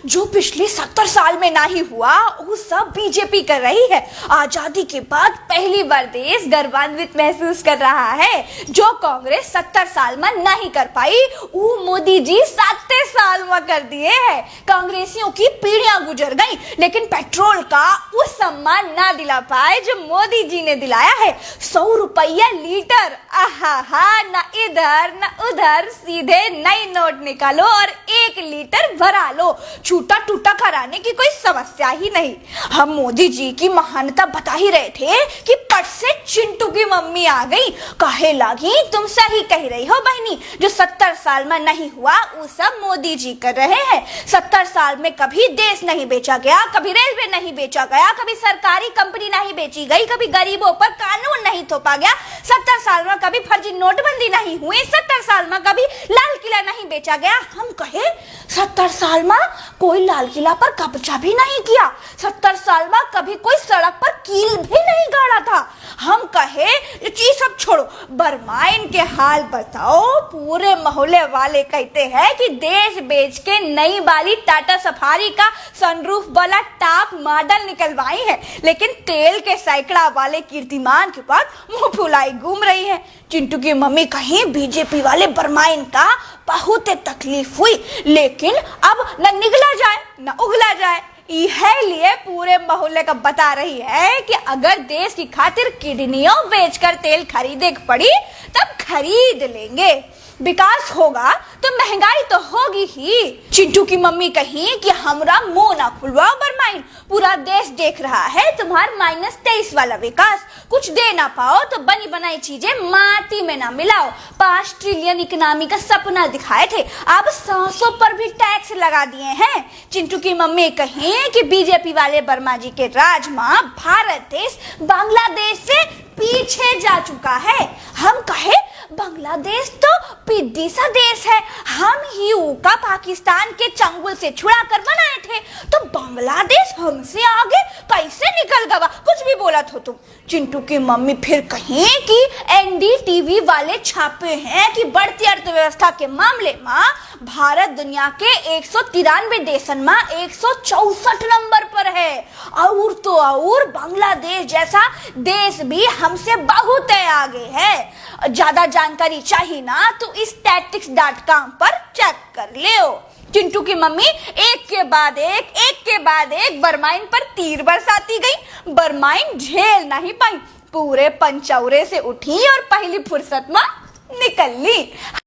जो पिछले 70 साल में नहीं हुआ वो सब बीजेपी कर रही है। आजादी के बाद पहली बार देश गर्वान्वित महसूस कर रहा है। जो कांग्रेस 70 साल में नहीं कर पाई वो मोदी जी 7 साल में कर दिए हैं। कांग्रेसियों की पीढ़ियां गुजर गई लेकिन पेट्रोल का वो सम्मान ना दिला पाए जो मोदी जी ने दिलाया है। 100 रुपया लीटर, आहा, ना इधर ना उधर, सीधे नई नोट निकालो और 1 लीटर भरा लो। छूटा टूटा कराने की कोई समस्या ही नहीं। हम मोदी जी की महानता बता ही रहे थे कि पट से चिंटू की मम्मी आ गई। कहे लगी तुम सही कह रही हो बहनी, जो 70 साल में नहीं हुआ वो सब मोदी जी कर रहे हैं। 70 साल में कभी देश नहीं बेचा गया, कभी रेलवे नहीं बेचा गया, कभी सरकारी कंपनी नहीं बेची गई, कभी गरीबों पर कानून नहीं थोपा गया। 70 साल में कभी फर्जी नोटबंदी नहीं हुई, 70 साल में कभी लाल किला नहीं बेचा गया। हम कहे 70 साल में कोई लाल किला पर कब्जा भी नहीं किया, 70 साल में कभी कोई सड़क पर कील भी नहीं गाड़ा था। हम कहे ये सब छोड़ो, बरमाइन के हाल बताओ। पूरे मोहल्ले वाले कहते हैं कि देश बेच के नई वाली टाटा सफारी का सनरूफ वाला टॉप मॉडल निकलवाई है, लेकिन तेल के सैकड़ा वाले कीर्तिमान के पास मुंह फुलाई घूम रही है। चिंटू की मम्मी कहीं बीजेपी वाले बरमाइन का बहुत तकलीफ हुई, लेकिन अब न निगला जाए न उगला जाए। यह लिए पूरे मोहल्ले का बता रही है कि अगर देश की खातिर किडनियों बेचकर तेल खरीदे पड़ी तब खरीद लेंगे। विकास होगा तो महंगाई तो होगी ही। चिंटू की मम्मी कही कि हमरा मुंह ना खुलवाओ बरमाइन, पूरा देश देख रहा है तुम्हार -23 वाला विकास। कुछ दे ना पाओ तो बनी बनाई चीजें माटी में ना मिलाओ। 5 ट्रिलियन इकोनॉमी का सपना दिखाए थे, अब 100 पर भी टैक्स लगा दिए हैं। चिंटू की मम्मी कही कि बीजेपी वाले वर्मा जी के राज में भारत देश बांग्लादेश से पीछे जा चुका है। हम कहे बांग्लादेश तो पिद्दी सा देश है, हम ही का पाकिस्तान के चंगुल से छुड़ा कर बनाए थे, तो बांग्लादेश हमसे आगे कैसे निकल गया? कुछ भी बोला तो तुम। चिंटू की मम्मी फिर कहीं कि एनडीटीवी वाले छापे हैं कि बढ़ती अर्थव्यवस्था के मामले में भारत दुनिया के 193 देशन में 164 नंबर पर है, और तो और बांग्लादेश जैसा देश भी हमसे बहुत आगे है। ज्यादा जानकारी चाहिए ना तो statistics.com पर चेक कर ले। चिंटू की मम्मी एक के बाद एक बरमाइन पर तीर बरसाती गई। बरमाइन झेल नहीं पाई, पूरे पंचौरे से उठी और पहली फुर्सत में निकल ली।